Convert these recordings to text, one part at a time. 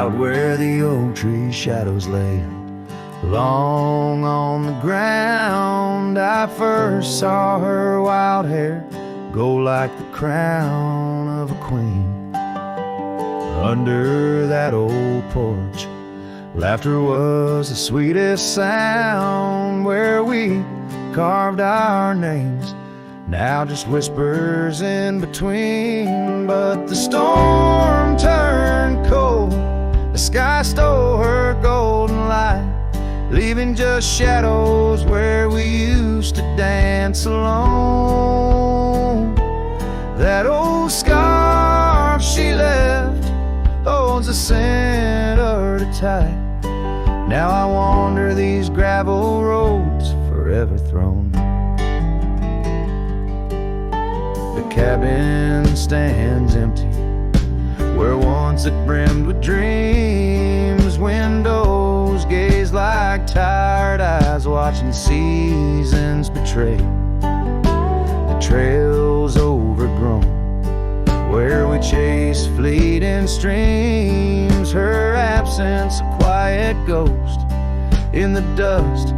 out where the oak tree shadows lay, long on the ground. I first saw her wild hair go like the crown of a queen. Under that old porch, laughter was the sweetest sound. Where we carved our names, now just whispers in between. But the storm turned cold, the sky stole her golden light, leaving just shadows where we used to dance alone. That old scarf she left holds a scent of her tight. Now I wander these gravel roads forever thrown. The cabin stands empty where once it brimmed with dreams. Windows gaze like tired eyes watching seasons betray. The trail's overgrown where we chase fleeting streams. Her absence a quiet ghost in the dust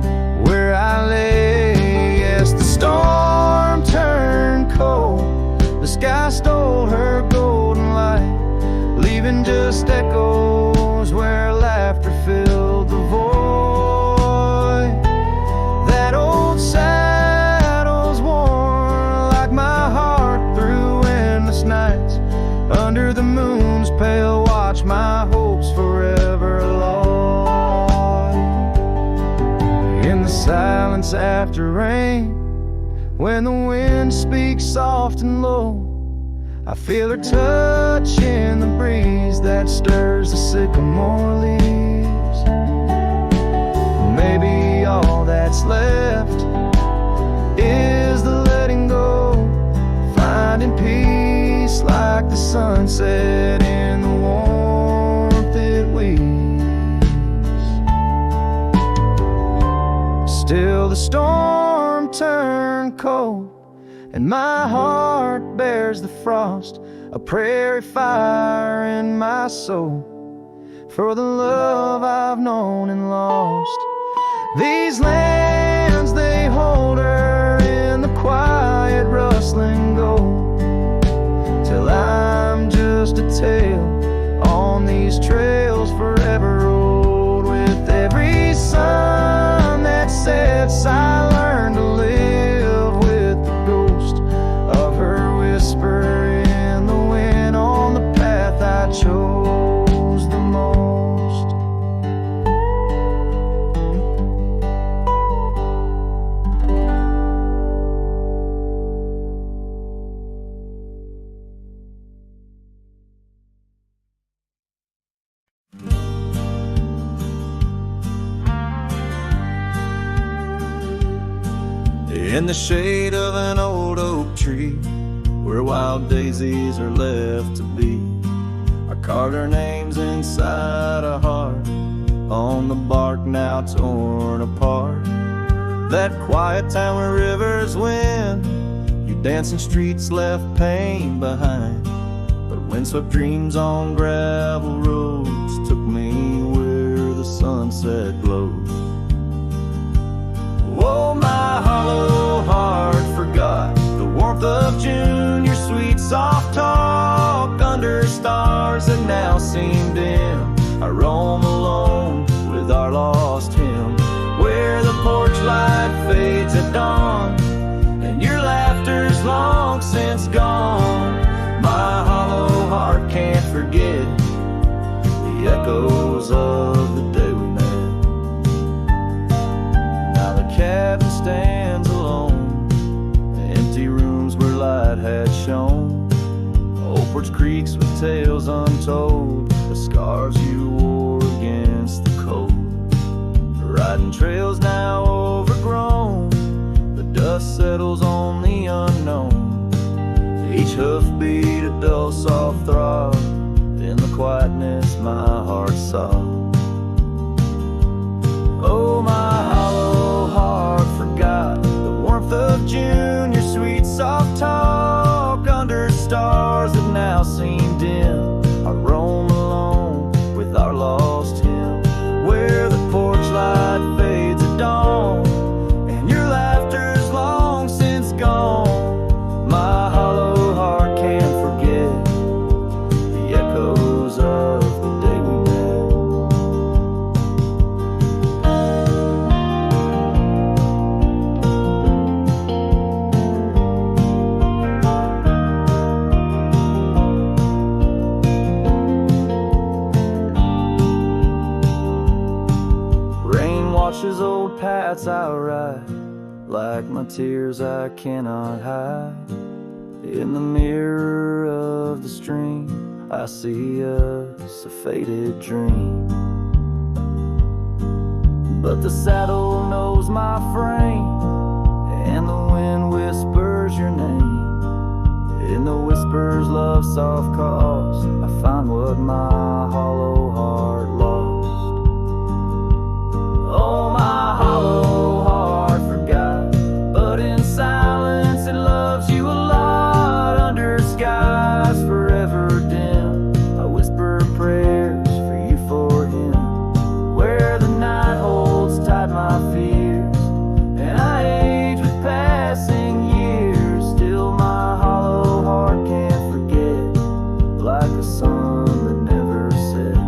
where I lay. Yes, the storm turned cold, the sky stole her golden light, leaving just echoes where laughter filled the void. That old saddle's worn like my heart through endless nights. Under the moon's pale watch, my hopes forever lost. In the silence after rain, when the wind speaks soft and low, I feel her touch in the breeze that stirs the sycamore leaves. Maybe all that's left is the letting go, finding peace like the sunset in the warmth it weaves. Still the storm turned cold, and my heart bears the frost, a prairie fire in my soul, for the love I've known and lost. These lands, they hold her in the quiet rustling gold, till I'm just a tale on these trails forever rolled. With every sun that sets, I learn to live with the ghost of her whisper in the wind on the path I chose the most. In the shade of an old oak tree, where wild daisies are left to be, I carved our names inside a heart on the bark now torn apart. That quiet town where rivers win, your dancing streets left pain behind, but windswept dreams on gravel roads took me where the sunset glows. Oh, my hollow heart forgot the warmth of June, your sweet soft talk under stars that now seem dim. I roam alone with our lost hymn, where the porch light fades at dawn and your laughter's long since gone. My hollow heart can't forget the echoes of the day we met. Now the cabin stands alone, the empty rooms where light had shone, old porch creaks with tales untold, the scars you wore against the cold. The riding trails now overgrown, the dust settles on the unknown, each hoofbeat a dull soft throb, in the quietness my heart saw. Oh, my hollow heart forgot the warmth of June, your sweet soft talk under stars that now seem dim. I roam alone with our like my tears I cannot hide. In the mirror of the stream, I see us a faded dream. But the saddle knows my frame, and the wind whispers your name. In the whispers, love soft calls, I find what my hollow heart lost. Oh, my hollow heart forgot, but in silence it loves you a lot. Under skies forever dim, I whisper prayers for you, for him. Where the night holds tight my fears, and I age with passing years. Still my hollow heart can't forget, like a sun that never sets.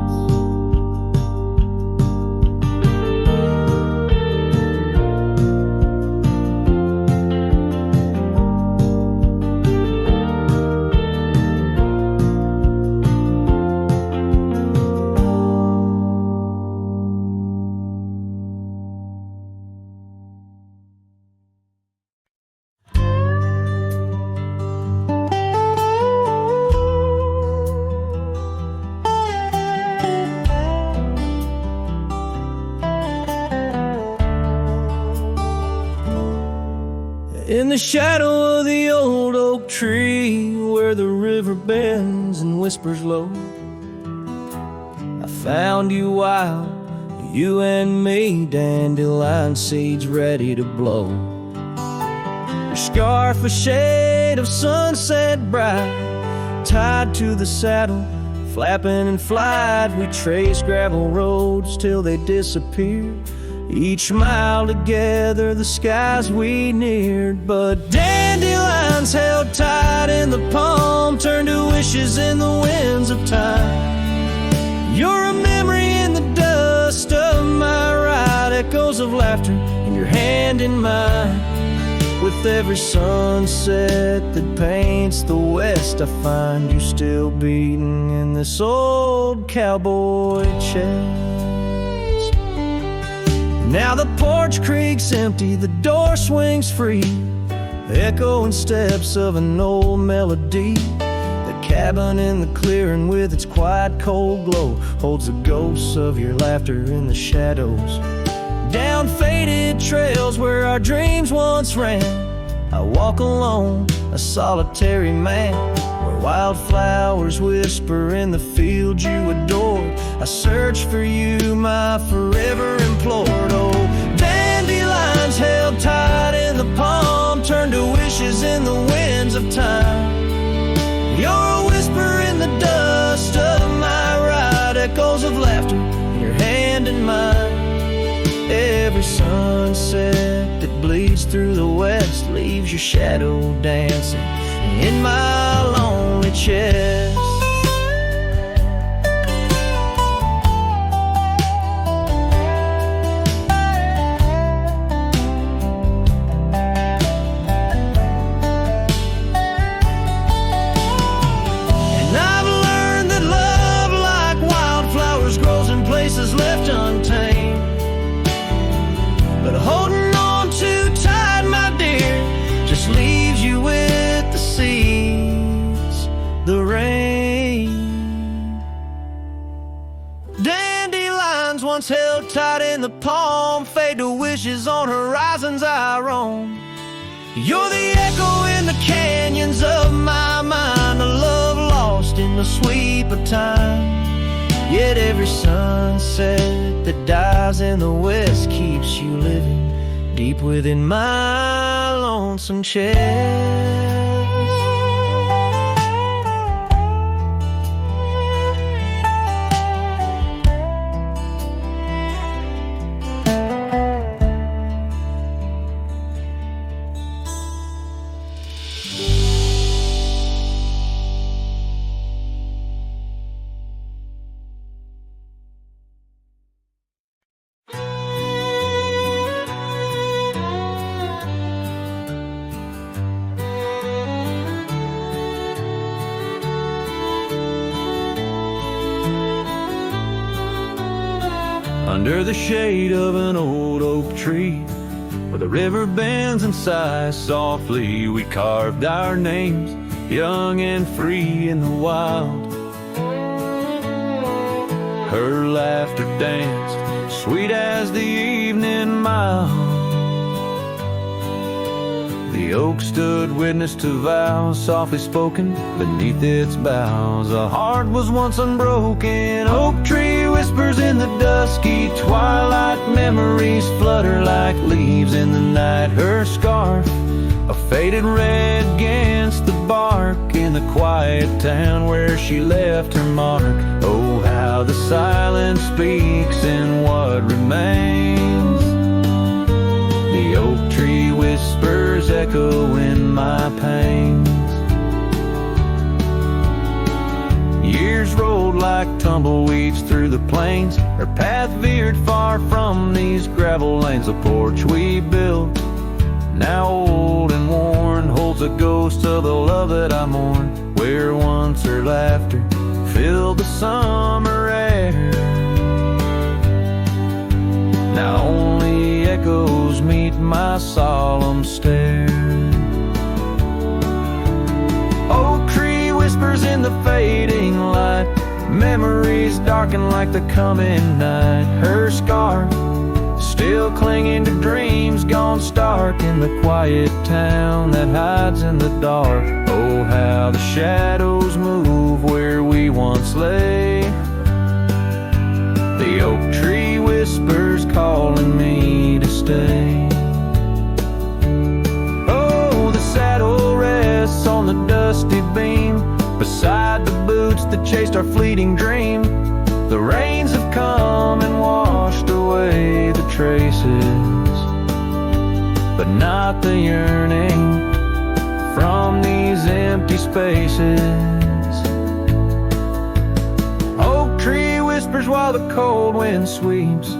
In the shadow of the old oak tree, where the river bends and whispers low, I found you wild, you and me, dandelion seeds ready to blow. Your scarf a shade of sunset bright, tied to the saddle, flapping in flight. We traced gravel roads till they disappeared. Each mile together, the skies we neared. But dandelions held tight in the palm turned to wishes in the winds of time. You're a memory in the dust of my ride, echoes of laughter in your hand in mine. With every sunset that paints the west, I find you still beating in this old cowboy chest. Now the porch creaks empty, the door swings free, echoing steps of an old melody. The cabin in the clearing with its quiet cold glow holds the ghosts of your laughter in the shadows. Down faded trails where our dreams once ran, I walk alone, a solitary man, where wildflowers whisper in the fields you adored. I search for you, my forever implored. Oh, dandelions held tight in the palm turned to wishes in the winds of time. You're a whisper in the dust of my ride, echoes of laughter in your hand in mine. Every sunset that bleeds through the west leaves your shadow dancing in my lonely chest. And I've learned that love, like wildflowers, grows in places left untamed. But holding on too tight, my dear, just leaves you with the seas, the rain. Dandelions once held tight in the palm fade to wishes on horizons I roam. You're the echo in the canyons of my mind, a love lost in the sweep of time. Yet every sunset that dives in the west keeps you living deep within my lonesome chest. Under the shade of an old oak tree, Where the river bends and sighs softly, we carved our names, young and free in the wild. Her laughter danced, sweet as the evening mild. The oak stood witness to vows softly spoken beneath its boughs. A heart was once unbroken. Oak tree whispers in the dusky twilight. Memories flutter like leaves in the night. Her scarf, a faded red against the bark, in the quiet town where she left her mark. Oh, how the silence speaks in what remains. The oak tree whispers echo in my pains. Years rolled like tumbleweeds through the plains. Her path veered far from these gravel lanes. The porch we built, now old and worn, holds a ghost of the love that I mourn. Where once her laughter filled the summer air, now only echoes meet my solemn stare. Oak tree whispers in the fading light. Memories darken like the coming night. Her scarf, still clinging to dreams gone stark, in the quiet town that hides in the dark. Oh, how the shadows move where we once lay. The oak tree whispers calling me to stay. Oh, the saddle rests on the dusty beam, beside the boots that chased our fleeting dream. The rains have come and washed away the traces, but not the yearning from these empty spaces. Oak tree whispers while the cold wind sweeps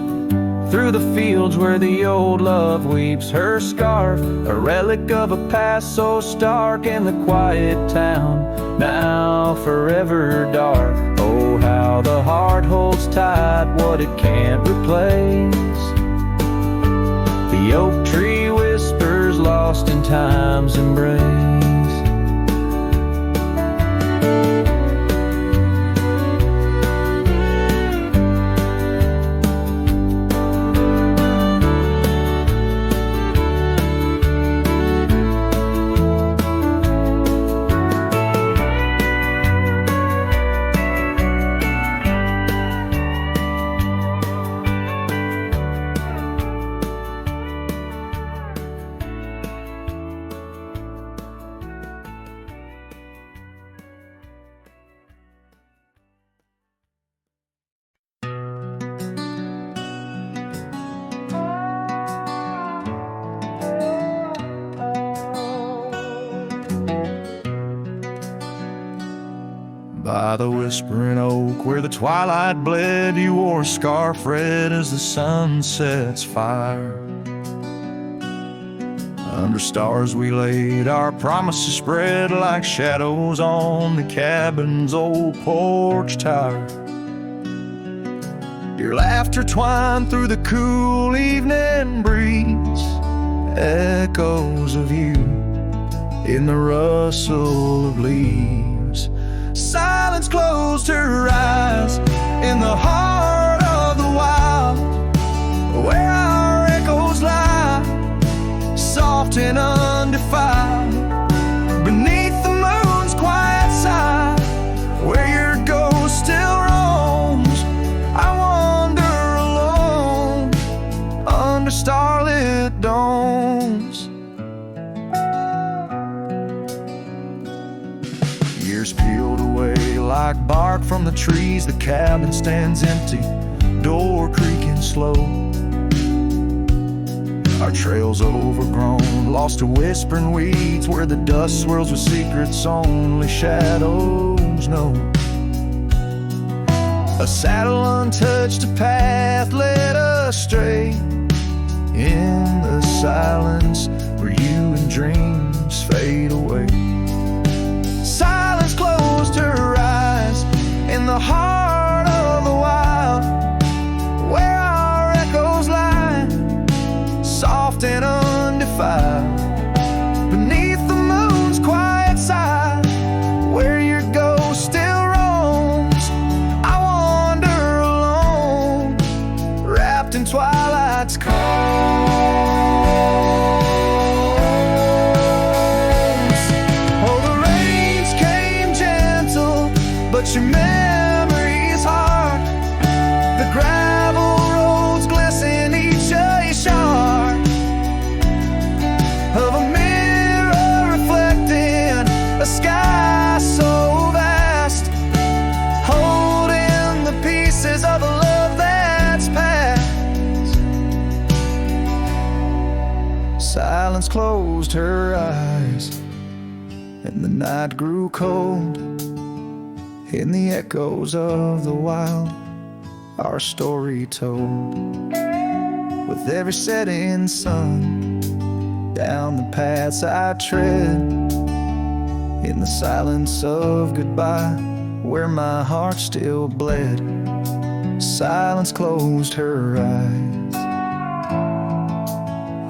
through the fields where the old love weeps. Her scarf, a relic of a past so stark, in the quiet town, now forever dark. Oh, how the heart holds tight what it can't replace. The oak tree whispers lost in time's embrace. By the whispering oak where the twilight bled, you wore a scarf red as the sun sets fire. Under stars we laid our promises spread like shadows on the cabin's old porch tower. Your laughter twined through the cool evening breeze, echoes of you in the rustle of leaves. Silence closed her eyes in the heart of the wild, where our echoes lie, soft and undefiled, beneath the moon's quiet side, where your ghost still roams. I wander alone under starlit domes. Years peeled away like bark from the trees. The cabin stands empty, door creaking slow. Our trails overgrown, lost to whispering weeds, where the dust swirls with secrets only shadows know. A saddle untouched, a path led astray, in the silence where you and dreams fade away. Silence closed her eyes in the heart of the wild, where our echoes lie, soft and your memory's heart. The gravel roads glisten each a shard of a mirror reflecting a sky so vast, holding the pieces of a love that's past. Silence closed her eyes, and the night grew cold. In the echoes of the wild, our story told. With every setting sun, down the paths I tread, in the silence of goodbye, where my heart still bled, silence closed her eyes.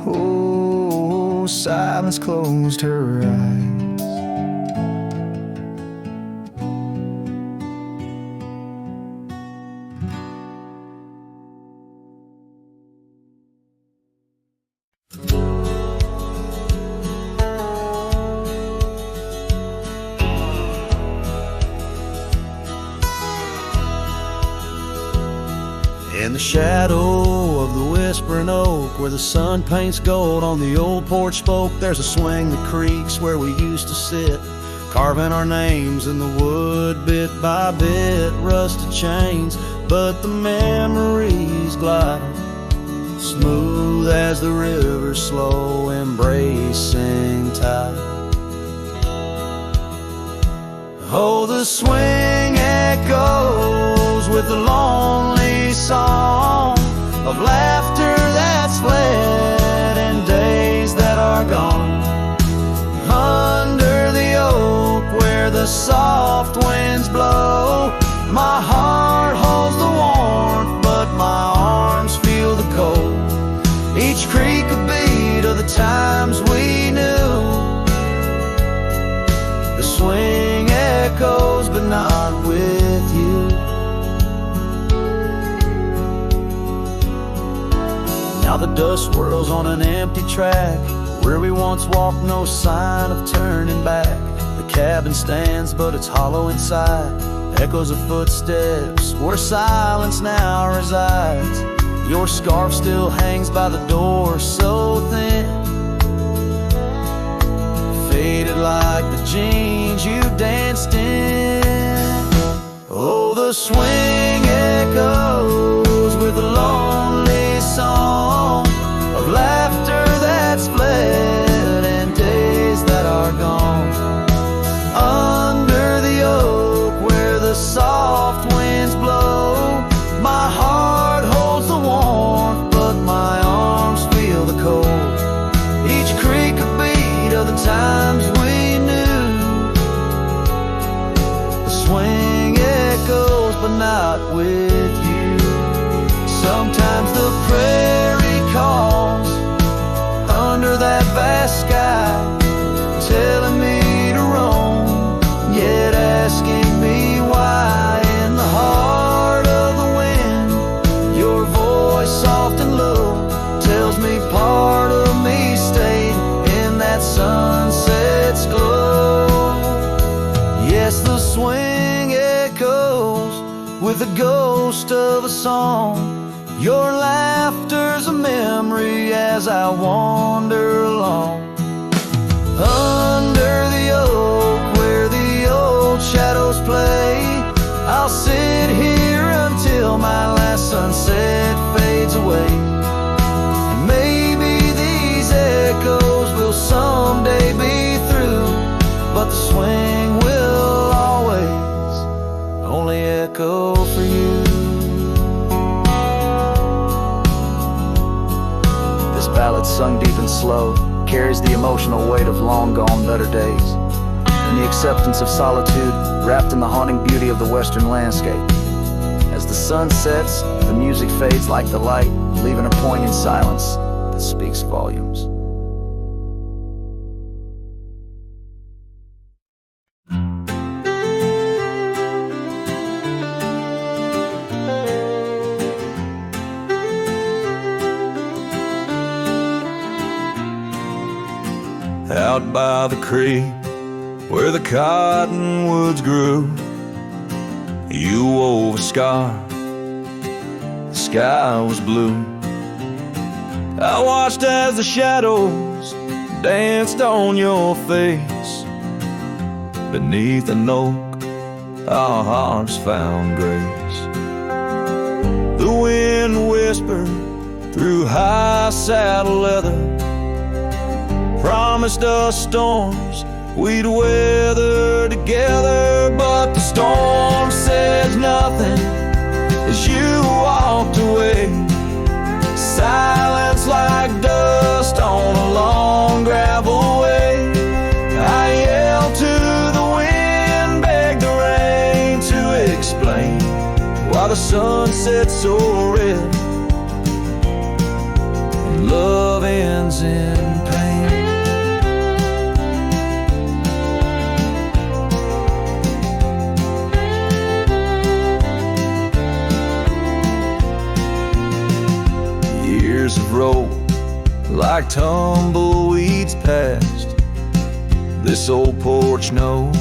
Oh, silence closed her eyes. In the shadow of the whispering oak, where the sun paints gold on the old porch spoke, there's a swing that creaks where we used to sit, carving our names in the wood bit by bit. Rusted chains, but the memories glide smooth as the river's slow embracing tide. Oh, the swing echoes with the lonely song of laughter that's fled and days that are gone. Under the oak where the soft winds blow, my heart holds the warmth, but my arms feel the cold. Each creak a beat of the times we knew. The swing echoes, but not with you. Now the dust swirls on an empty track, where we once walked, no sign of turning back. The cabin stands, but it's hollow inside, echoes of footsteps where silence now resides. Your scarf still hangs by the door, so thin, faded like the jeans you danced in. Oh, the swing echoes with a lonely song of laughter that's fled and days that are gone. Under the oak where the soft winds blow, my heart holds the warmth, but my arms feel the cold. Each creak a beat of the times we knew. The swing echoes, but not with you. Sometimes the prairie calls under that vast sky, telling me to roam, yet asking me why. In the heart of the wind, your voice soft and low tells me part of me stayed in that sunset's glow. Yes, the swing echoes with the ghost of a song. Your laughter's a memory as I wander along. Under the oak where the old shadows play, I'll sit here until my last sunset fades away. And maybe these echoes will someday be through, but the swing will always only echo for you. This ballad, sung deep and slow, carries the emotional weight of long gone better days, and the acceptance of solitude wrapped in the haunting beauty of the western landscape. As the sun sets, the music fades like the light, leaving a poignant silence that speaks volumes. Out by the creek where the cottonwoods grew, You wove a scar, the sky was blue. I watched as the shadows danced on your face. Beneath an oak, our hearts found grace. The wind whispered through high saddle leather, promised us storms we'd weather together. But the storm said nothing as you walked away. Silence like dust on a long gravel way. I yelled to the wind, begged the rain to explain why the sun set so red and love ends in pain. Years have rolled like tumbleweeds past. This old porch knows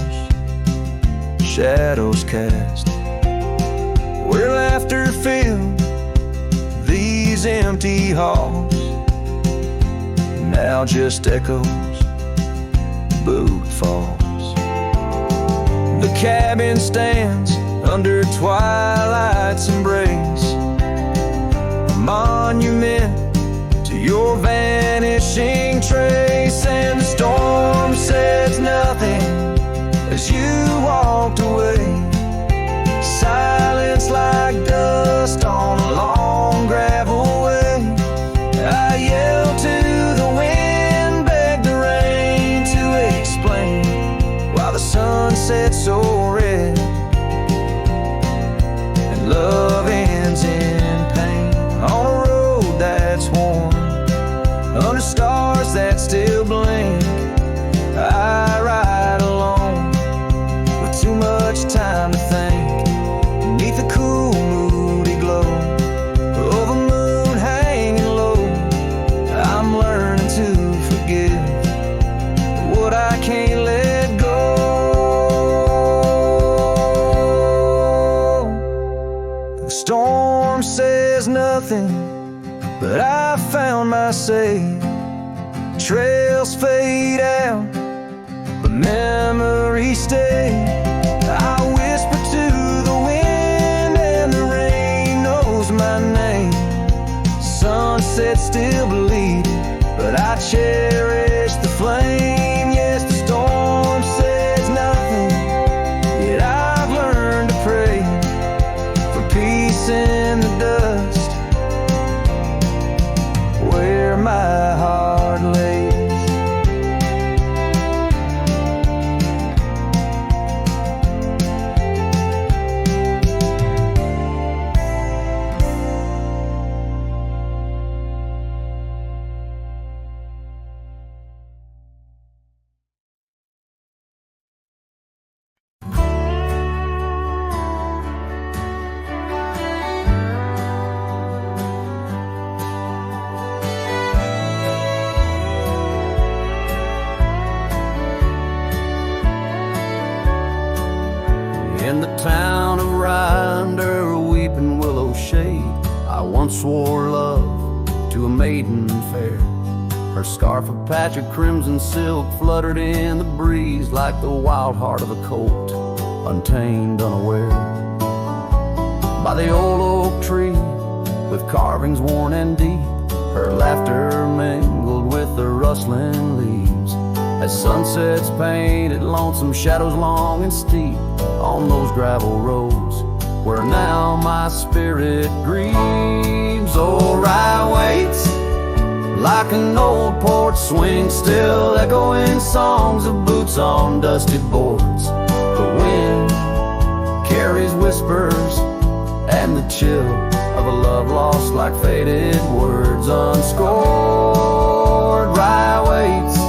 shadows cast, where laughter filled these empty halls. Now just echoes, boot falls. The cabin stands under twilight's embrace, a monument to your vanishing trace. And the storm says nothing as you walked away. Silence like dust on a long gravel way. I yelled to the wind, begged the rain to explain why the sun set so red and love ends in pain. On a road that's worn, under stars that still blink, I ride alone with too much time to think. Beneath the cool, moody glow of a moon hanging low, I'm learning to forgive what I can't let go. The storm says nothing, but I found my say. Trails fade out, but memories stay. I whisper to the wind, and the rain knows my name. Sunset still bleeding, but I cherish the flame. Yes, the storm says nothing, yet I've learned to pray for peace in the dust where my heart lays. In the town of Rye, under a weeping willow shade, I once swore love to a maiden fair. Her scarf of patch of crimson silk fluttered in the breeze like the wild heart of a colt, untamed, unaware. By the old oak tree, with carvings worn and deep, her laughter mingled with the rustling leaves. As sunsets painted lonesome shadows long and steep on those gravel roads where now my spirit grieves. Oh, Rye waits like an old porch swing, still echoing songs of boots on dusty boards. The wind carries whispers and the chill of a love lost like faded words unscored. Rye waits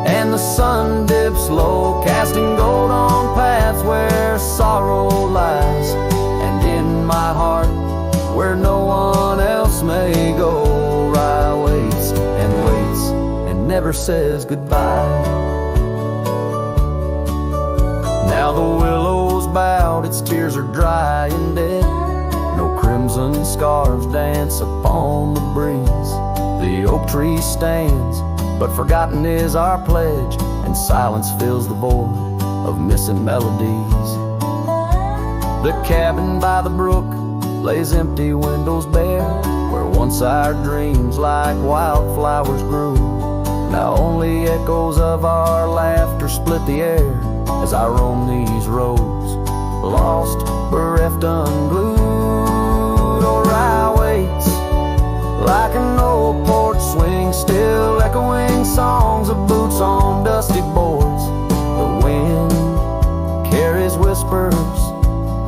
and the sun dips low, casting gold on paths where sorrow lies, and in my heart where no one else may go. Rye waits and never says goodbye. Now the willows bow out, its tears are dry and dead. No crimson scarves dance upon the breeze. The oak tree stands, but forgotten is our pledge, and silence fills the void of missing melodies. The cabin by the brook lays empty, windows bare, where once our dreams like wildflowers grew. Now only echoes of our laughter split the air as I roam these roads, lost, bereft, unglued. Orion waits like an old porch swing, still echoing songs of boots on dusty boards. The wind carries whispers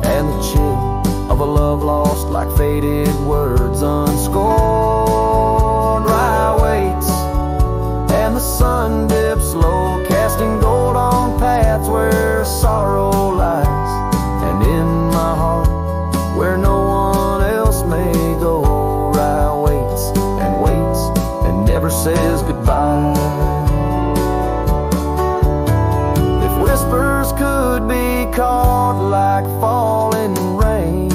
and the chill of a love lost like faded words unscored. Orion waits and the sun dips low, casting gold on paths where sorrow lies. And in my heart, where no one else may go, Orion waits and never says goodbye. If whispers could be caught like falling rain,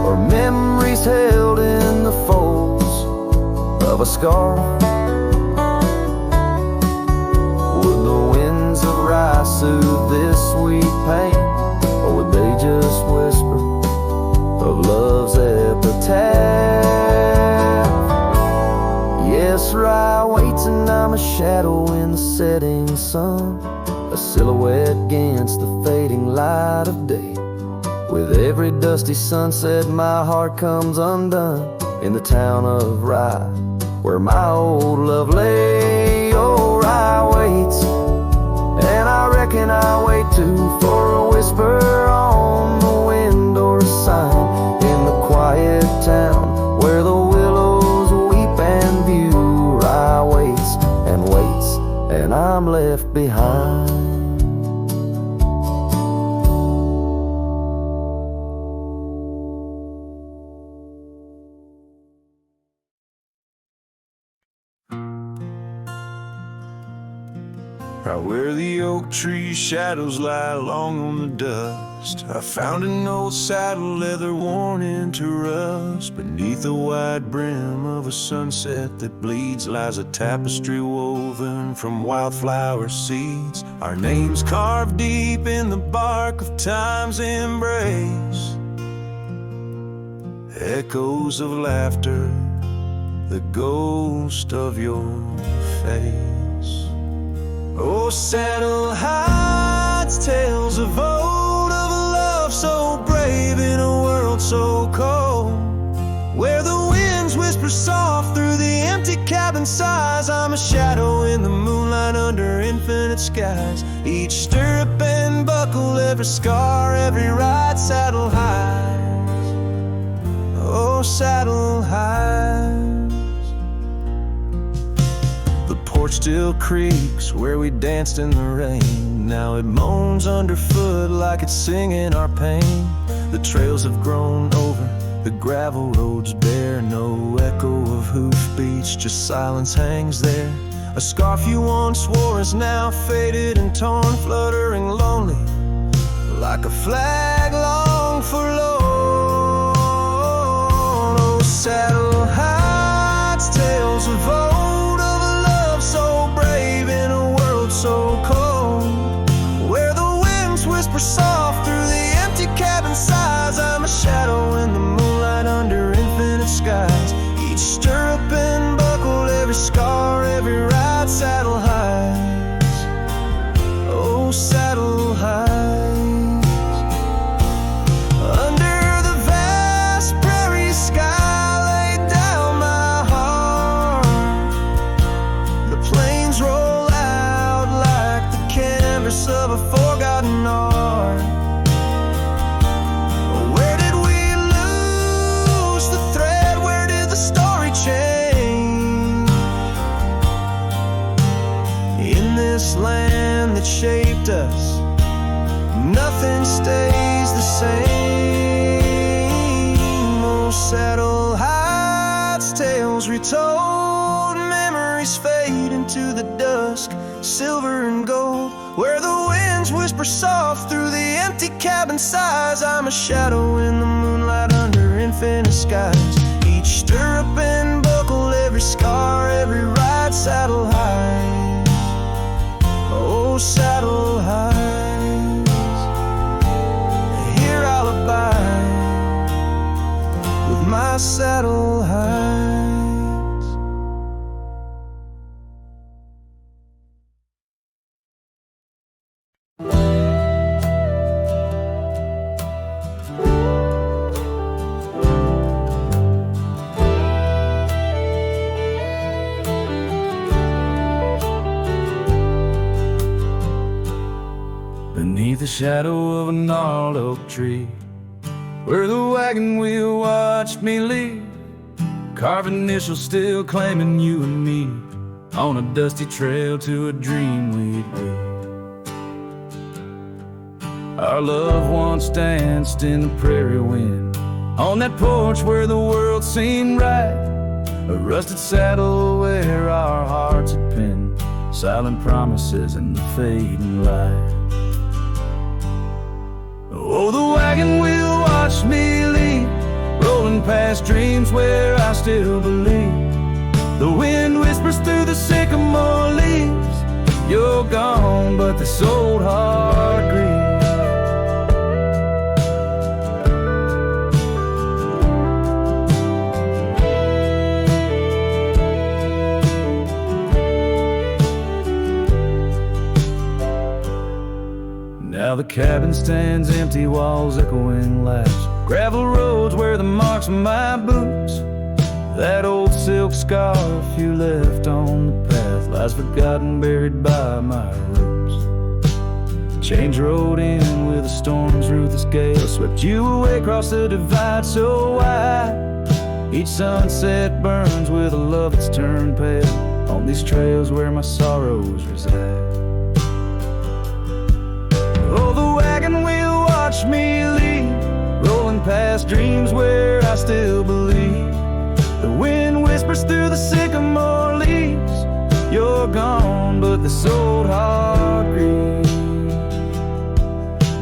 or memories held in the folds of a scarf, would the winds of rye soothe this sweet pain, or would they just whisper of love's epitaph? Yes, rye waits and I'm a shadow in the setting sun, a silhouette against the fading light of day. With every dusty sunset my heart comes undone in the town of Rye, where my old love lay. Oh, Rye waits, and I reckon I wait too, for a whisper on the wind or a sign in the quiet town where the willows weep and view. Rye waits, and I'm left behind. Right where the oak tree shadows lie long on the dust, I found an old saddle leather worn into rust. Beneath the wide brim of a sunset that bleeds lies a tapestry woven from wildflower seeds. Our names carved deep in the bark of time's embrace, echoes of laughter, the ghost of your face. Oh, saddle heights, tales of old, of a love so brave in a world so cold, where the winds whisper soft through the empty cabin sighs. I'm a shadow in the moonlight under infinite skies. Each stirrup and buckle, every scar, every ride, saddle highs. Oh, saddle highs. The porch still creaks where we danced in the rain. Now it moans underfoot like it's singing our pain. The trails have grown over, the gravel roads bare. No echo of hoofbeats, just silence hangs there. A scarf you once wore is now faded and torn, fluttering lonely like a flag long forlorn. Oh, saddle heights, tales of old, so cold, where the winds whisper soft through the empty cabin sighs. I'm a shadow in the moonlight under infinite skies. Each stirrup and buckle, every scar, every ride, saddle highs. Oh, saddle highs. Under the vast prairie sky laid down my heart, the plains roll of a forgotten art. Where did we lose the thread? Where did the story change? In this land that shaped us, nothing stays the same. Oh, saddle heights, tales retold, memories fade into the dusk, silver and gold, where the wind winds whisper soft through the empty cabin sighs. I'm a shadow in the moonlight under infinite skies. Each stirrup and buckle, every scar, every ride, saddle high. Oh, saddle highs. Here I'll abide with my saddle highs. Beneath the shadow of a gnarled oak tree, where the wagon wheel watched me leave, carved initials still claiming you and me, on a dusty trail to a dream we'd be. Our love once danced in the prairie wind, on that porch where the world seemed right, a rusted saddle where our hearts had pinned silent promises in the fading light. Oh, the wagon wheel watched me leave, rolling past dreams where I still believe. The wind whispers through the sycamore leaves, you're gone, but this old heart grieves. Now the cabin stands empty, walls echoing laughs, gravel roads where the marks of my boots, that old silk scarf you left on the path lies forgotten, buried by my roots. Change rode in with a storm's ruthless gale, swept you away across the divide so wide. Each sunset burns with a love that's turned pale on these trails where my sorrows reside. Oh, the wagon wheel watched me leave, rolling past dreams where I still believe. The wind whispers through the sycamore leaves, you're gone, but this old heart grieves.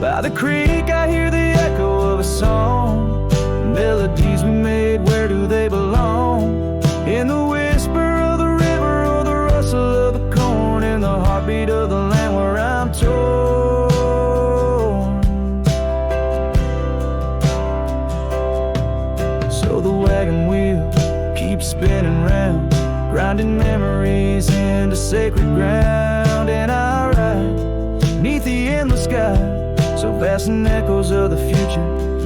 By the creek I hear the echo of a song, melodies we made, where do they belong? In the whisper of the river or the rustle of the corn, in the heartbeat of the land where I'm torn. Spinning round, grinding memories into sacred ground. And I ride neath the endless sky, so vast and echoes of the future,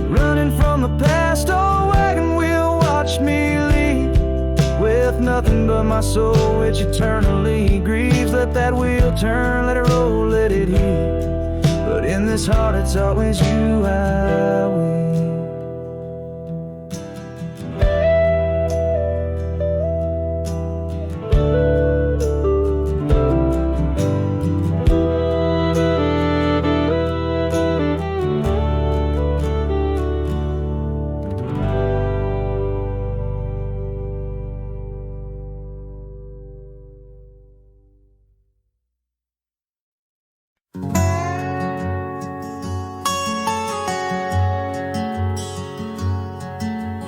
running from the past. Oh, wagon wheel watch me leave, with nothing but my soul which eternally grieves. Let that wheel turn, let it roll, let it heal, but in this heart it's always you I will.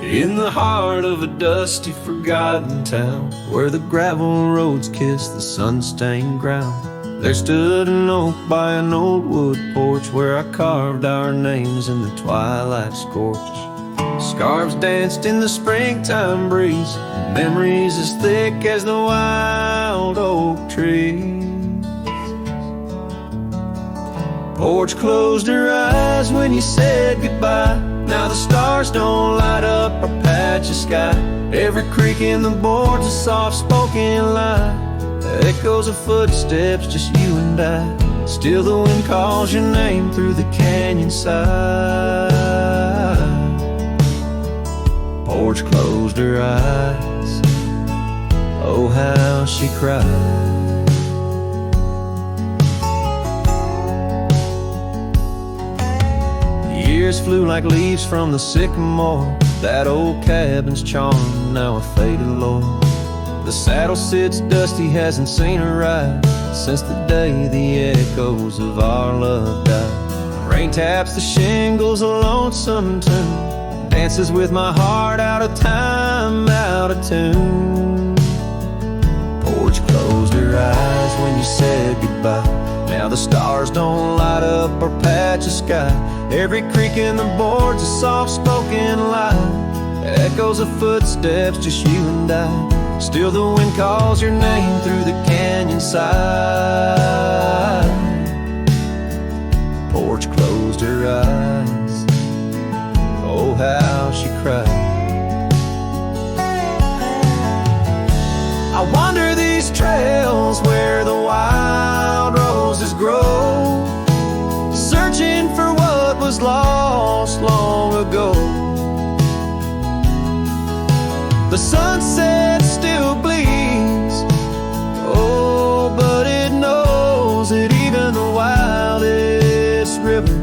In the heart of a dusty, forgotten town, where the gravel roads kiss the sun-stained ground, there stood an oak by an old wood porch, where I carved our names in the twilight scorch. Scarves danced in the springtime breeze, memories as thick as the wild oak trees. Porch closed her eyes when you said goodbye. Now the stars don't light up our patch of sky. Every creak in the board's a soft-spoken lie, echoes of footsteps, just you and I. Still the wind calls your name through the canyon side. Porch closed her eyes, oh how she cried. Years flew like leaves from the sycamore, that old cabin's charm, now a faded lore. The saddle sits dusty, hasn't seen a ride, since the day the echoes of our love died. Rain taps the shingles, a lonesome tune dances with my heart, out of time, out of tune. Porch closed her eyes when you said goodbye. Now the stars don't light up our patch of sky. Every creak in the board's a soft-spoken lie. Echoes of footsteps, just you and I. Still the wind calls your name through the canyon side. Porch closed her eyes. Oh, how she cried. I wander these trails where the wild roses grow, searching for what was lost long ago. The sunset still bleeds, oh, but it knows that even the wildest river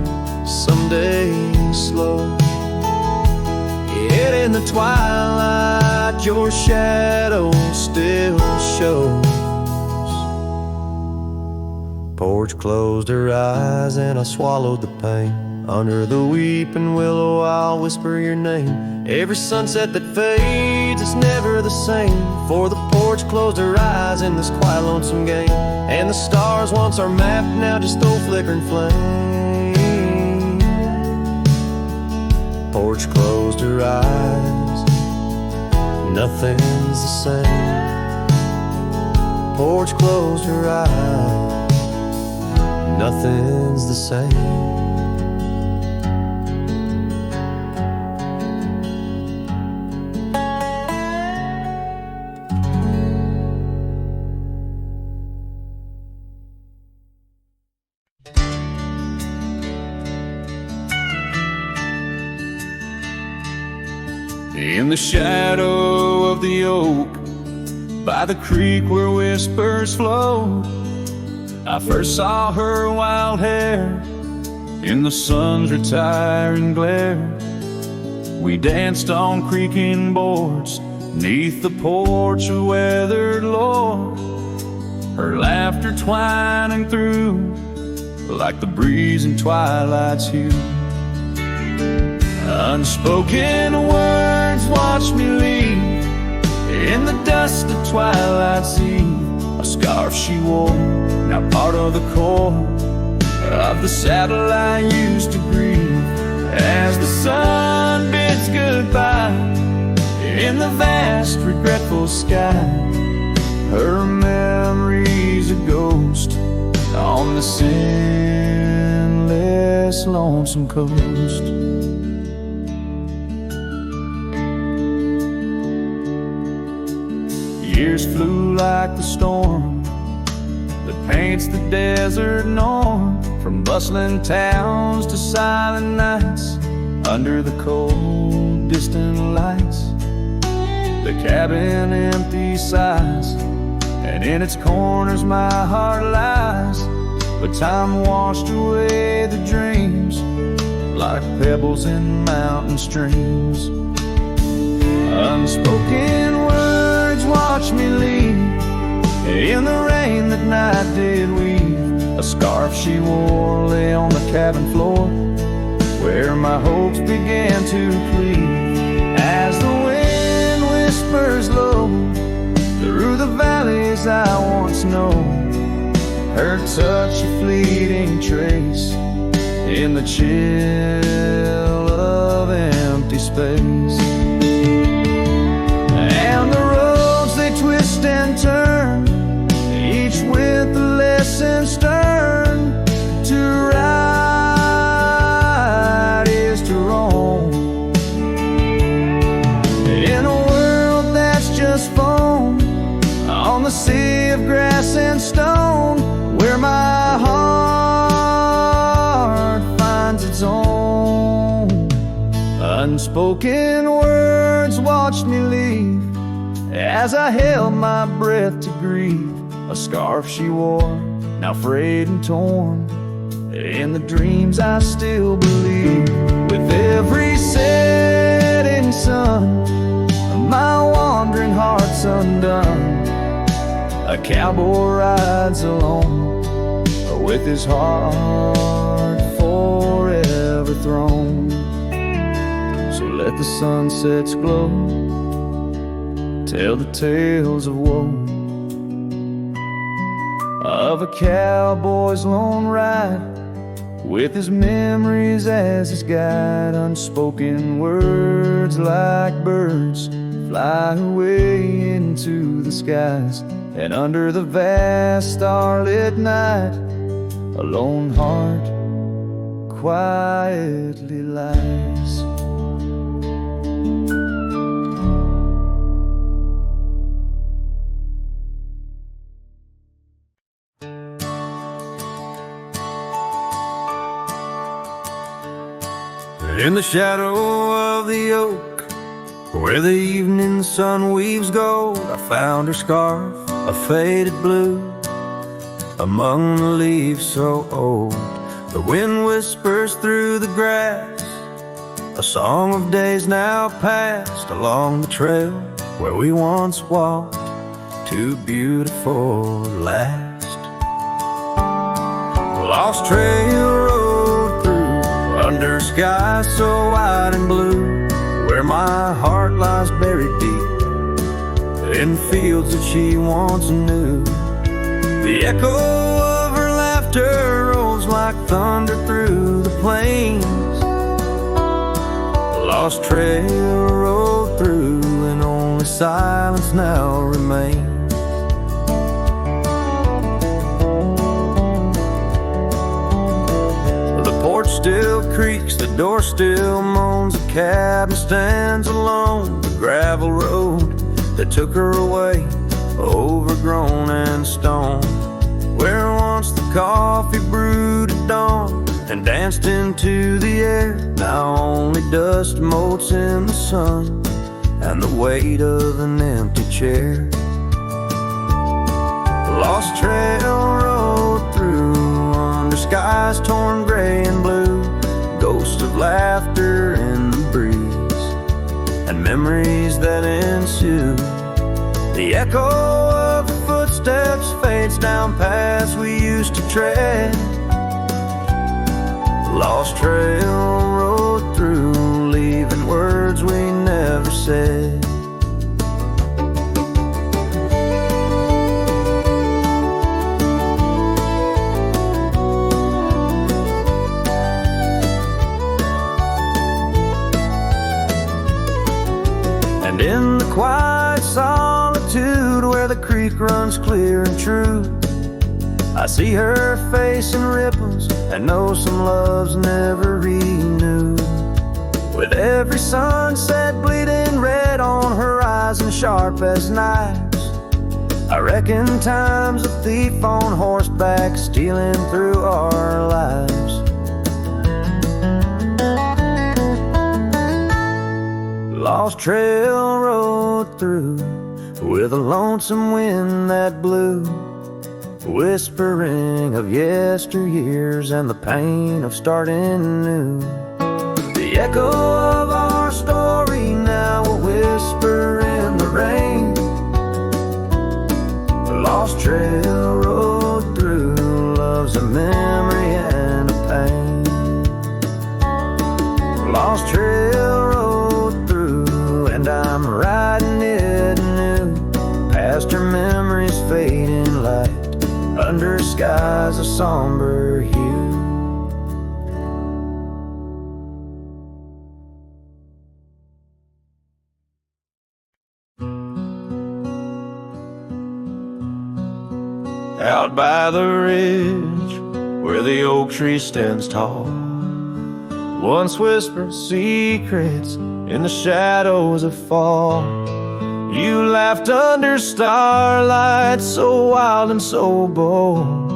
someday slow. Yet in the twilight your shadow still shows. Porch closed her eyes and I swallowed the pain. Under the weeping willow I'll whisper your name. Every sunset that fades is never the same, for the porch closed her eyes in this quiet lonesome game. And the stars once our map now just throw flickering flame. Porch closed her eyes, nothing's the same. Porch closed her eyes, nothing's the same. In the shadow of the oak, by the creek where whispers flow, I first saw her wild hair in the sun's retiring glare. We danced on creaking boards neath the porch of weathered lore, her laughter twining through like the breeze in twilight's hue. Unspoken words watch me leave in the dust of twilight's eve. A scarf she wore, now part of the core of the saddle I used to breathe. As the sun bids goodbye in the vast regretful sky, her memory's a ghost on this endless lonesome coast. Years flew like the storm that paints the desert norm, from bustling towns to silent nights under the cold distant lights. The cabin empty sighs, and in its corners my heart lies. But time washed away the dreams like pebbles in mountain streams. Unspoken words watch me leave in the rain that night did weave. A scarf she wore lay on the cabin floor where my hopes began to cleave. As the wind whispers low through the valleys I once known, her touch a fleeting trace in the chill of empty space. And the roads they twist and turn, each with a lesson stern. To ride is to roam in a world that's just foam on the sea of grass and stone, where my heart finds its own. Unspoken words watched me leave as I held my breath to grieve. A scarf she wore, now frayed and torn, in the dreams I still believe. With every setting sun, my wandering heart's undone. A cowboy rides alone with his heart forever thrown. So let the sunsets glow, tell the tales of woe, of a cowboy's lone ride with his memories as his guide. Unspoken words like birds fly away into the skies, and under the vast starlit night a lone heart quietly lies. In the shadow of the oak, where the evening sun weaves gold, I found her scarf, a faded blue, among the leaves so old. The wind whispers through the grass, a song of days now past, along the trail where we once walked, too beautiful to last. Lost trail road through, under skies so wide and blue, where my heart lies buried deep in fields that she once knew. The echo of her laughter rolls like thunder through the plains. Lost trail road through, and only silence now remains. The porch still creaks, the door still moans, the cabin stands alone. The gravel road that took her away, overgrown and stone, where once the coffee brewed at dawn and danced into the air, now only dust motes in the sun and the weight of an empty chair. Lost trail road through, under skies torn gray and blue, ghosts of laughter in the breeze and memories that ensue. The echo of the footsteps fades down paths we used to tread. Lost trail road through, leaving words we never said. And in the quiet solitude where the creek runs clear and true, I see her face in ripples and know some love's never renewed. With every sunset bleeding red on horizon sharp as knives, I reckon time's a thief on horseback stealing through our lives. Lost trail road through, with a lonesome wind that blew, whispering of yesteryears and the pain of starting new. The echo of our story now will whisper in the rain. The lost trail road through, love's a memory and a pain. Lost trail road through, and I'm riding it anew, past her memories fading light, under skies of somber hue. Out by the ridge where the oak tree stands tall, once whispered secrets in the shadows of fall. You laughed under starlight so wild and so bold.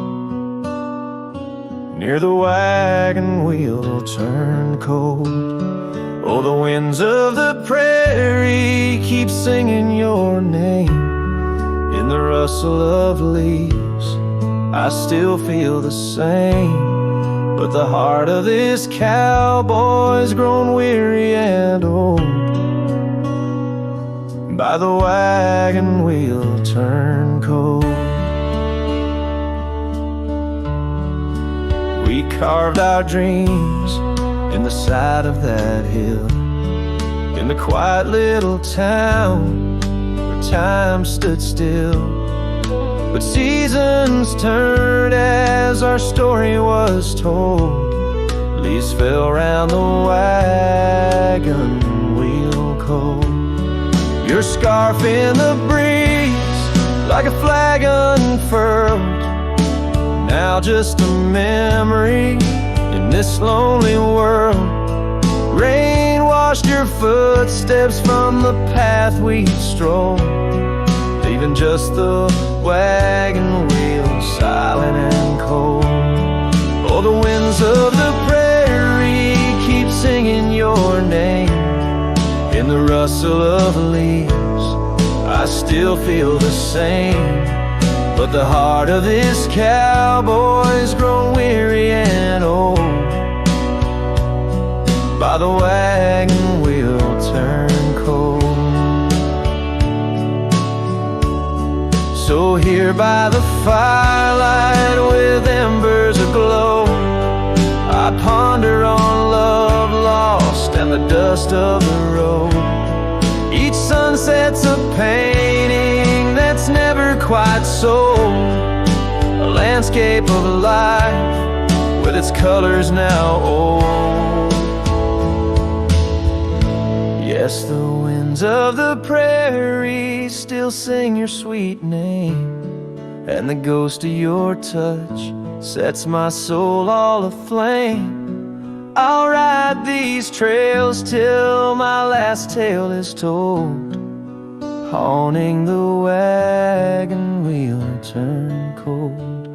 Near the wagon wheel turned cold. Oh, the winds of the prairie keep singing your name. In the rustle of leaves, I still feel the same. But the heart of this cowboy's grown weary and old. By the wagon wheel turned cold. We carved our dreams in the side of that hill, in the quiet little town where time stood still. But seasons turned as our story was told. Leaves fell round the wagon wheel cold. Your scarf in the breeze like a flag unfurled, now just a memory in this lonely world. Rain washed your footsteps from the path we strolled, leaving just the wagon wheel silent and cold. Oh, the winds of the prairie keep singing your name. In the rustle of leaves, I still feel the same. But the heart of this cowboy's grown weary and old by the wagon wheel turn cold. So here by the firelight with embers aglow, I ponder on love lost and the dust of the road. Each sunset's a painting that's never quite sold, a landscape of life with its colors now old. Yes, the winds of the prairie still sing your sweet name, and the ghost of your touch sets my soul all aflame. I'll ride these trails till my last tale is told, haunting the wagon wheel turn cold.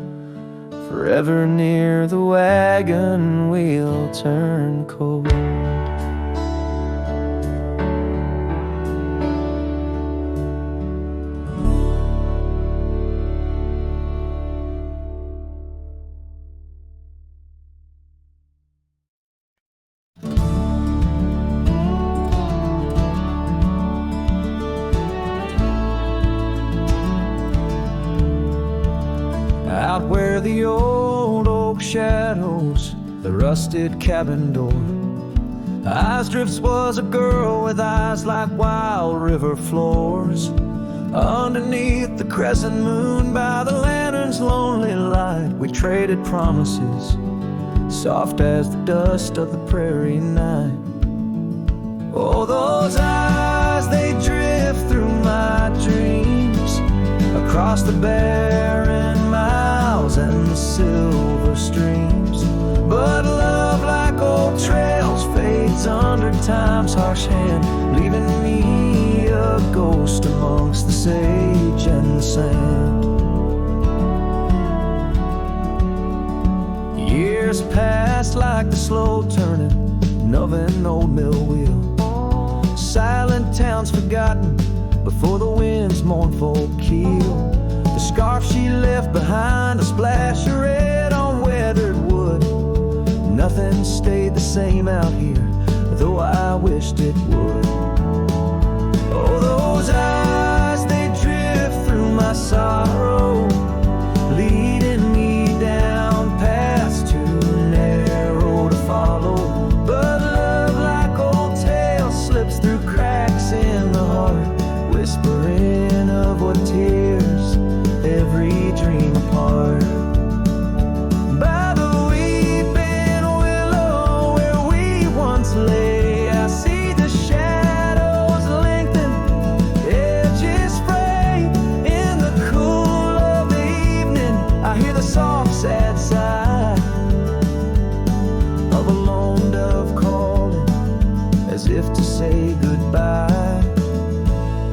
Forever near the wagon wheel turn cold. Out where the old oak shadows the rusted cabin door, Eyes Drifts was a girl with eyes like wild river floors. Underneath the crescent moon by the lantern's lonely light, we traded promises, soft as the dust of the prairie night. Oh, those eyes, they drift through my dreams, across the barren miles and the silver streams. But love, like old trails, fades under time's harsh hand, leaving me a ghost amongst the sage and the sand. Years passed like the slow turning of an old mill wheel. Silent towns forgotten before the wind's mournful keel. The scarf she left behind, a splash of red on weathered wood. Nothing stayed the same out here, though I wished it would. Oh, those eyes, they drift through my sorrow, leading me down paths too narrow to follow. But love, like old tales, slips through cracks in the heart, whispering of what tears every dream apart. By the weeping willow where we once lay, I see the shadows lengthen, edges fray. In the cool of the evening, I hear the soft sad sigh of a lone dove calling, as if to say goodbye.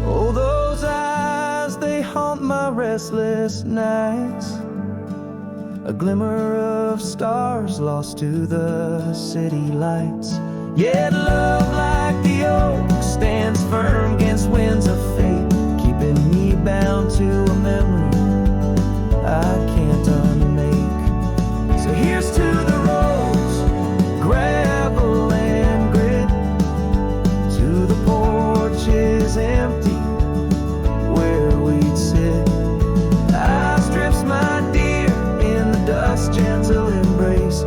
Oh, those eyes, they haunt my restless nights, a glimmer of stars lost to the city lights. Yet love, like the oak, stands firm against winds of fate, keeping me bound to a memory I can't unmake. So here's to the roads, gravel and grit, to the porches empty where we'd sit. Eyes Drifts, my dear, in the dust, gentle embrace,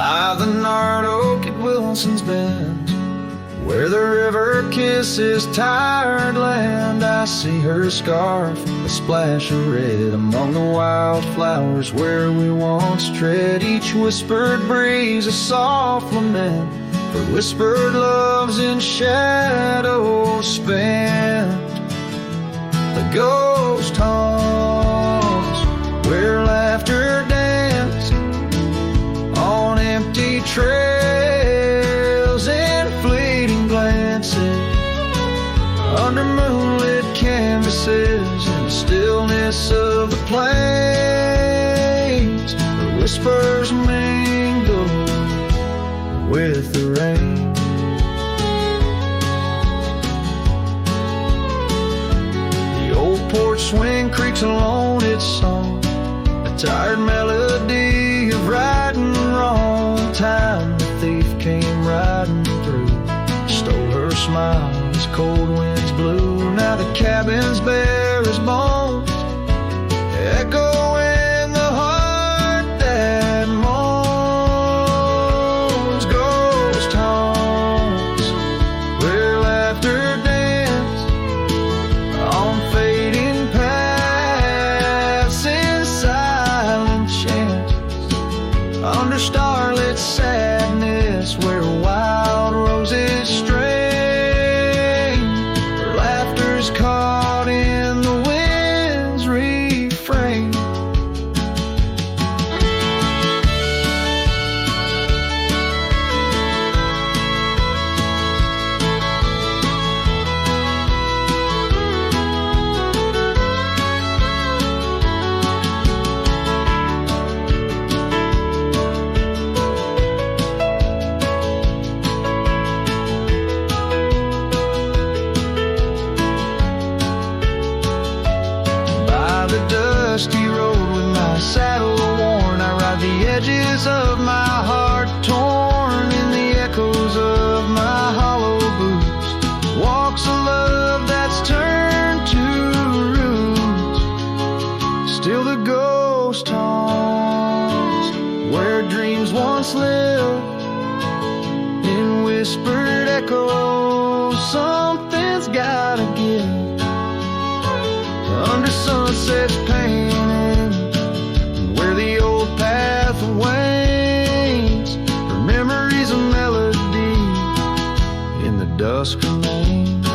by the gnarled oak at Wilson's Bend, where the river kisses tired land. I see her scarf, a splash of red among the wildflowers where we once tread. Each whispered breeze a soft lament for whispered loves in shadow spent. The ghost haunts where laughter danced on empty trails and fleeting glances under moonlit canvases in the stillness of the plains. The whispers mingle with the rain. The old porch swing creaks alone its song, a tired melody of right and wrong. Time the thief came riding through, stole her smile as cold winds blew. Now the cabin's bare as bones, echo in the heart that moans. Ghost haunts where laughter danced on fading paths in silent chants under starlit sadness where wild roses strain, where laughter's caught in the wind's refrain. Dusty road with my saddle worn, I ride the edges of my heart torn in the echoes of my hollow boots. Walks of love that's turned to roots. Still the ghost haunts where dreams once lived in whispered echoes. Something's gotta give under sunsets painted, where the old path wanes, her memories a melody in the dusk remains.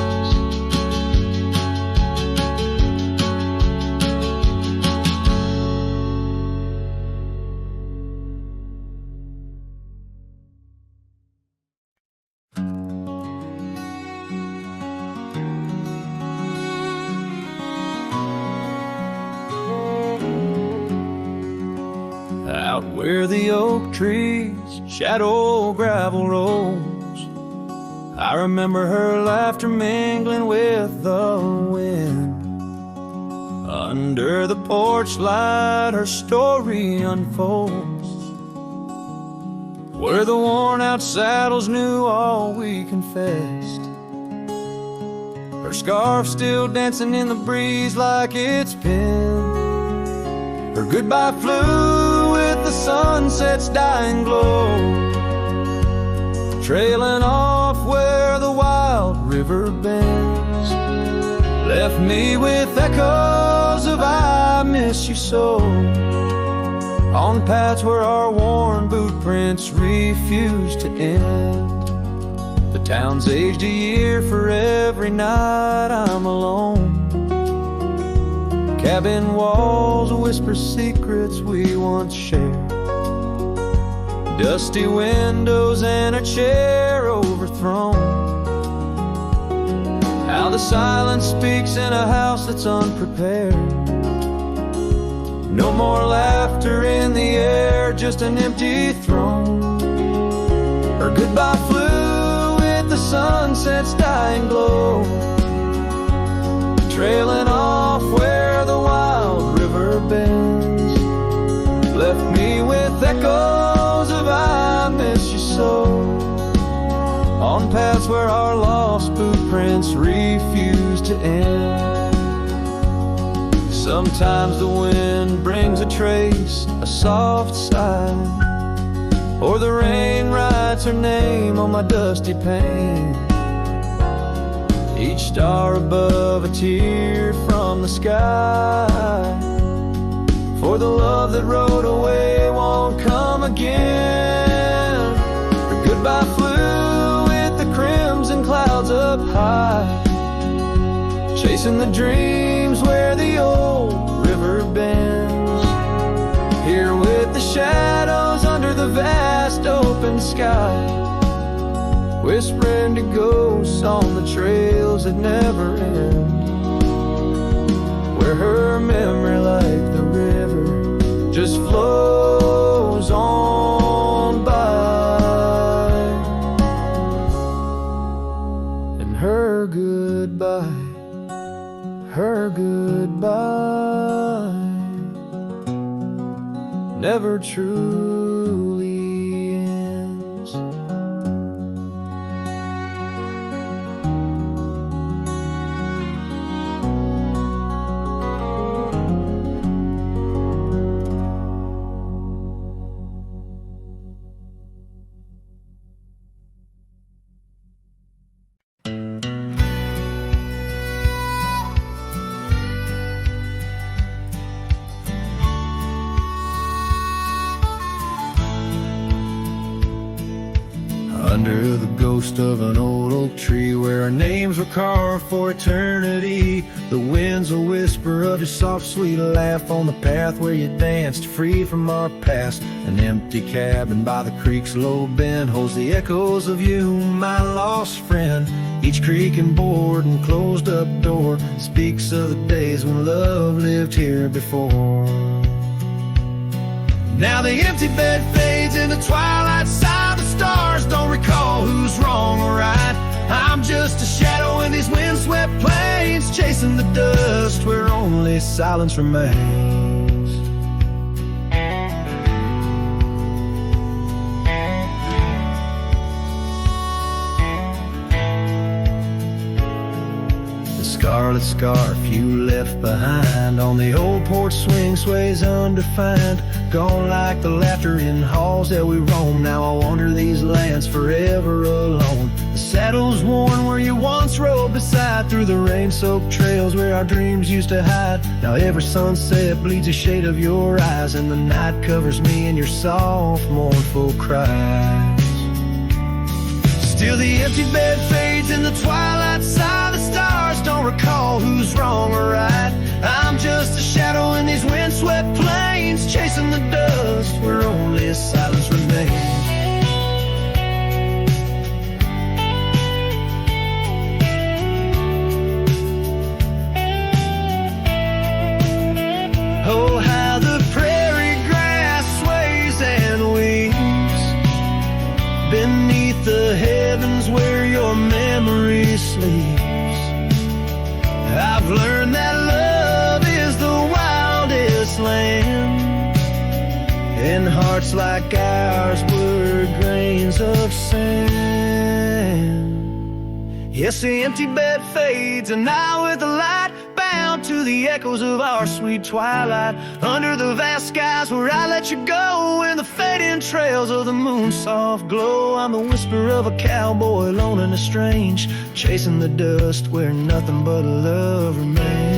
Out where the oak trees shadow gravel rolls, I remember her laughter mingling with the wind. Under the porch light her story unfolds, where the worn out saddles knew all we confessed. Her scarf still dancing in the breeze like it's been. Her goodbye flew with the sunset's dying glow, trailing off where the wild river bends. Left me with echoes of I miss you so, on paths where our worn boot prints refuse to end. The town's aged a year for every night I'm alone. Cabin walls whisper secrets we once shared, dusty windows and a chair overthrown. How the silence speaks in a house that's unprepared. No more laughter in the air, just an empty throne. Her goodbye flew with the sunset's dying glow, trailing off where the wild river bends. Left me with echoes of I miss you so, on paths where our lost boot prints refuse to end. Sometimes the wind brings a trace, a soft sigh, or the rain writes her name on my dusty pane. Each star above a tear from the sky, for the love that rode away won't come again. Her goodbye flew with the crimson clouds up high, chasing the dreams where the old river bends. Here with the shadows under the vast open sky, whispering to ghosts on the trails that never end, where her memory like the river just flows on by. And her goodbye, her goodbye never truly ends. Under the ghost of an old oak tree, where our names were carved for eternity, the winds will whisper of your soft sweet laugh on the path where you danced free from our past. An empty cabin by the creek's low bend holds the echoes of you, my lost friend. Each creak and board and closed up door speaks of the days when love lived here before. Now the empty bed fades in the twilight side. The stars don't recall who's wrong or right. I'm just a shadow in these windswept plains, chasing the dust where only silence remains. Scarlet scarf you left behind on the old porch swing sways undefined, gone like the laughter in halls that we roam. Now I wander these lands forever alone. The saddle's worn where you once rode beside, through the rain-soaked trails where our dreams used to hide. Now every sunset bleeds a shade of your eyes, and the night covers me in your soft, mournful cries. Still the empty bed fades in the twilight side. The stars don't recall who's wrong or right. I'm just a shadow in these windswept plains, chasing the dust where only silence remains. Oh, how the prairie grass sways and weeps beneath the heavens where your memory sleeps. I've learned that love is the wildest land, and hearts like ours were grains of sand. Yes, the empty bed fades, and I with the light, bound to the echoes of our sweet twilight. Under the vast skies where I let you go, in the fading trails of the moon's soft glow. I'm the whisper of a cowboy, lone and estranged, chasing the dust where nothing but love remains.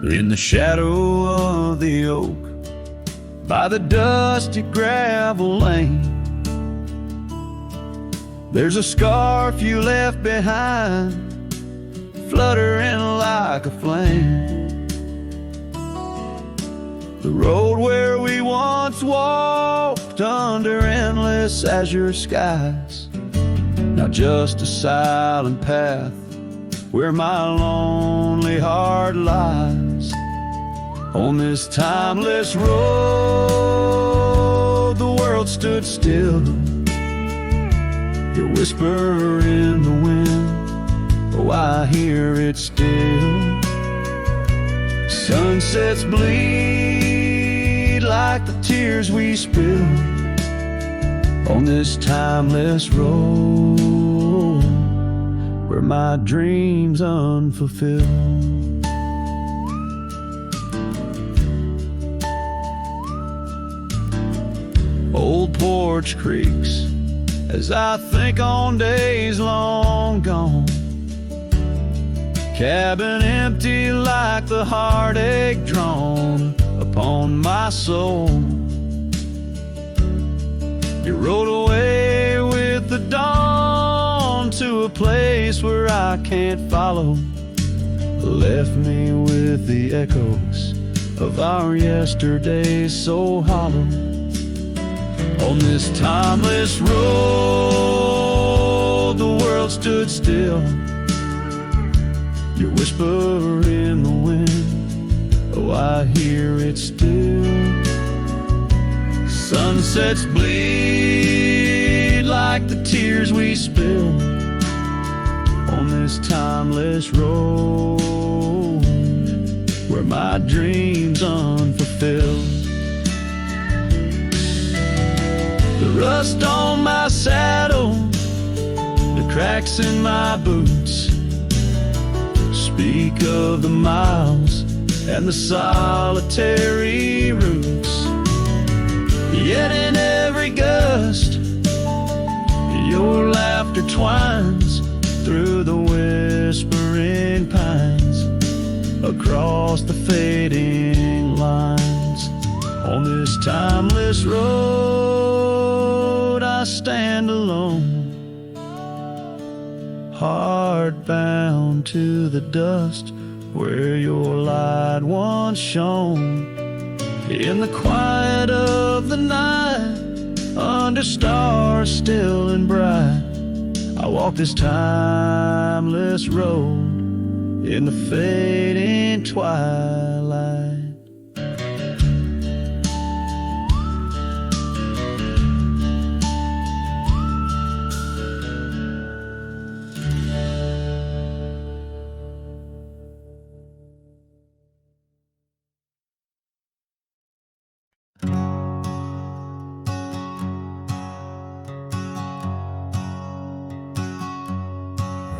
In the shadow of the oak, by the dusty gravel lane, there's a scarf you left behind, fluttering like a flame. The road where we once walked under endless azure skies, now just a silent path where my lonely heart lies. On this timeless road, the world stood still, Your whisper in the wind, oh, I hear it still. Sunsets bleed like the tears we spill on this timeless road where my dreams unfulfilled. Old porch creaks as I think on days long gone. Cabin empty like the heartache drawn upon my soul. You rode away with the dawn to a place where I can't follow. Left me with the echoes of our yesterdays so hollow. On this timeless road, the world stood still. Your whisper in the wind, oh, I hear it still. Sunsets bleed like the tears we spill on this timeless road where my dreams unfulfilled. The rust on my saddle, the cracks in my boots speak of the miles and the solitary routes. Yet in every gust, your laughter twines through the whispering pines, across the fading lines. On this timeless road, I stand alone, heart bound to the dust where your light once shone. In the quiet of the night, under stars still and bright, I walk this timeless road in the fading twilight.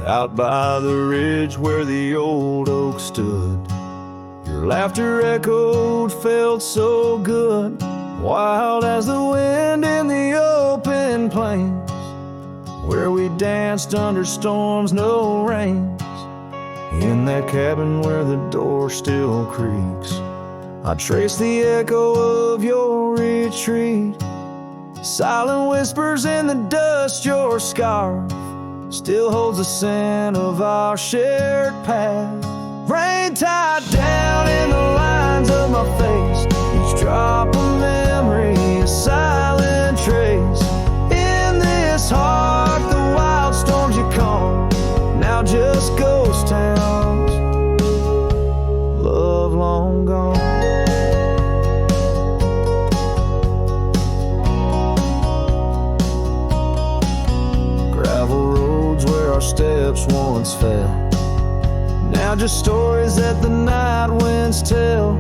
Out by the ridge where the old oak stood, your laughter echoed, felt so good, wild as the wind in the open plains, where we danced under storms, no rains. In that cabin where the door still creaks, I trace the echo of your retreat. Silent whispers in the dust, your scarf still holds the scent of our shared path. Rain tied down in the lines of my face, each drop of memory, a silent trace. In this heart, the wild storms you calm, now just ghost towns, love long gone. Our steps once fell, now just stories that the night winds tell.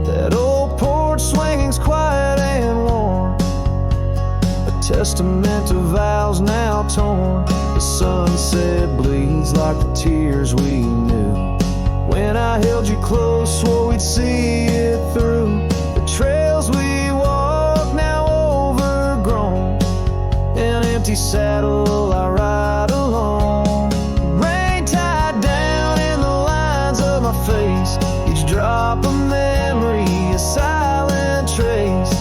That old porch swinging's quiet and warm, a testament to vows now torn. The sunset bleeds like the tears we knew. When I held you close, swore we'd see it through. The trails we walk now overgrown, an empty saddle I ride alone. Rain tied down in the lines of my face, each drop of memory, a silent trace.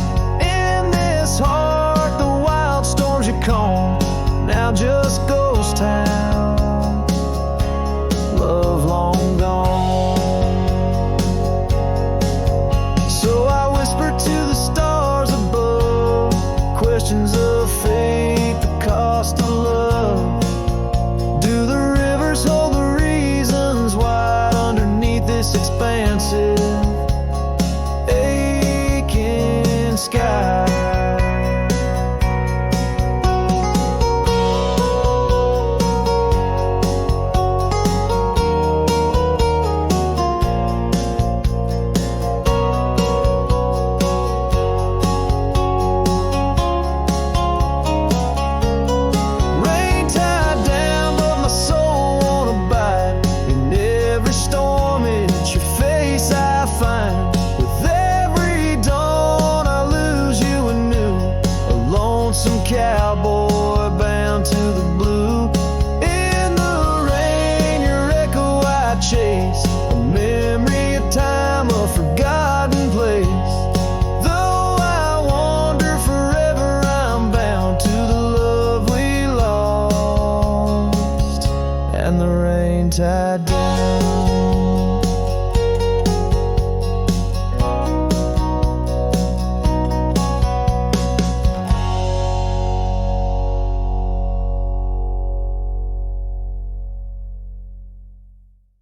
In this heart, the wild storms you calm, now just ghost town, love long gone. So I whisper to the stars above, questions of fate, the cost of love. tied down.